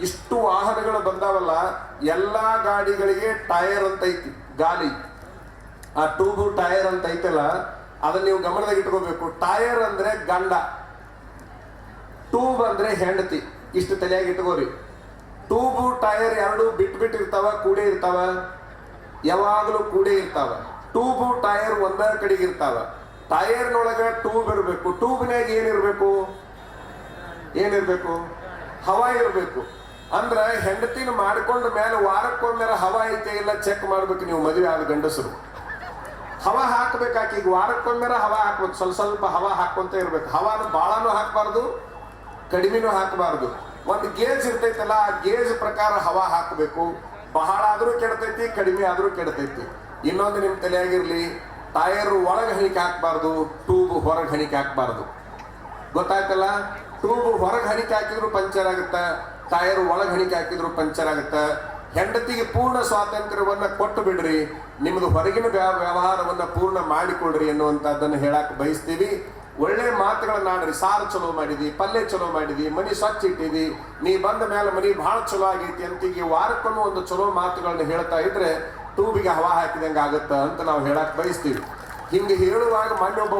ಇಷ್ಟು ವಾಹನಗಳು ಬಂದಾವಲ್ಲ, ಎಲ್ಲಾ ಗಾಡಿಗಳಿಗೆ ಟೈರ್ ಅಂತ ಐತಿ, ಗಾಲಿ ಆ ಟ್ಯೂಬ್ ಟೈರ್ ಅಂತ ಐತಲ್ಲ, ಅದನ್ನ ನೀವು ಗಮನದಾಗ ಇಟ್ಕೋಬೇಕು. ಟೈರ್ ಅಂದ್ರೆ ಗಂಡ, ಟ್ಯೂಬ್ ಅಂದ್ರೆ ಹೆಂಡತಿ. ಇಷ್ಟು ತಲೆಯಾಗಿ ಇಟ್ಕೋರಿ. ಟ್ಯೂಬು ಟೈರ್ ಎರಡು ಬಿಟ್ಟಿರ್ತಾವ, ಕೂಡೇ ಇರ್ತಾವ, ಯಾವಾಗಲೂ ಕೂಡೇ ಇರ್ತಾವ. ಟ್ಯೂಬು ಟೈರ್ ಒಂದ ಕಡೆಗೆ ಇರ್ತಾವ. ಟೈರ್ನೊಳಗ ಟ್ಯೂಬ್ ಇರಬೇಕು. ಟ್ಯೂಬ್ನಾಗ ಏನಿರ್ಬೇಕು? ಹವಾ ಇರಬೇಕು. ಅಂದ್ರ ಹೆಂಡತಿನ ಮಾಡ್ಕೊಂಡ ಮೇಲೆ ವಾರಕ್ಕೊಮ್ಮೆ ಹವಾ ಐತೆ ಇಲ್ಲ ಚೆಕ್ ಮಾಡ್ಬೇಕು. ನೀವು ಮದುವೆ ಆದ ಗಂಡಸರು ಹವಾ ಹಾಕ್ಬೇಕಾಕಿ. ಈಗ ವಾರಕ್ಕೊಮ್ಮೆ ಹವಾ ಹಾಕ್ಬೇಕು. ಸ್ವಲ್ಪ ಹವಾ ಹಾಕೊಂತ ಇರ್ಬೇಕು. ಹವಾನು ಬಾಳನು ಹಾಕಬಾರ್ದು, ಕಡಿಮೆನೂ ಹಾಕಬಾರ್ದು. ಒಂದು ಗೇಜ್ ಇರ್ತೈತಲ್ಲ, ಆ ಗೇಜ್ ಪ್ರಕಾರ ಹವಾ ಹಾಕಬೇಕು. ಬಹಳ ಆದ್ರೂ ಕೆಡ್ತೈತಿ, ಕಡಿಮೆ ಆದ್ರೂ ಕೆಡ್ತೈತಿ. ಇನ್ನೊಂದು ನಿಮ್ ತಲೆಯಾಗಿರ್ಲಿ, ಟೈರ್ ಒಳಗೆ ಹಣಿಕೆ ಹಾಕಬಾರ್ದು, ಟ್ಯೂಬ್ ಹೊರಗೆ ಹಣಿಕೆ ಹಾಕಬಾರ್ದು. ಗೊತ್ತಾಯ್ತಲ್ಲ? ಟ್ಯೂಬ್ ಹೊರಗೆ ಹಣಿಕೆ ಹಾಕಿದ್ರು ಪಂಚರ್ ಆಗುತ್ತ, ಟೈರ್ ಒಳಗೆ ಹಣಿಕೆ ಹಾಕಿದ್ರು ಪಂಚರ್ ಆಗುತ್ತ. ಹೆಂಡತಿಗೆ ಪೂರ್ಣ ಸ್ವಾತಂತ್ರ್ಯವನ್ನ ಕೊಟ್ಟು ಬಿಡ್ರಿ, ನಿಮ್ದು ಹೊರಗಿನ ವ್ಯವಹಾರವನ್ನ ಪೂರ್ಣ ಮಾಡಿಕೊಡ್ರಿ ಎನ್ನುವಂತದ್ದನ್ನು ಹೇಳಕ್ ಬಯಸ್ತೀವಿ. ಒಳ್ಳೆ ಮಾತುಗಳನ್ನ ಆಡ್ರಿ. ಸಾರು ಚಲೋ ಮಾಡಿದಿ, ಪಲ್ಯ ಚಲೋ ಮಾಡಿದಿ, ಮನಿ ಸ್ವಚ್ಛ ಇಟ್ಟಿದಿ, ನೀ ಬಂದ ಮೇಲೆ ಮನಿ ಬಹಳ ಚಲೋ ಆಗೈತಿ ಅಂತೀಗಿ ವಾರಕ್ಕೊಮ್ಮೆ ಒಂದು ಚಲೋ ಮಾತುಗಳನ್ನ ಹೇಳ್ತಾ ಇದ್ರೆ ಟ್ಯೂಬಿಗೆ ಹವಾ ಹಾಕಿದಂಗೆ ಆಗುತ್ತ ಅಂತ ನಾವು ಹೇಳಕ್ ಬಯಸ್ತೀವಿ. ಹಿಂಗೆ ಹೇಳುವಾಗ ಮೊನ್ನೆ ಒಬ್ಬ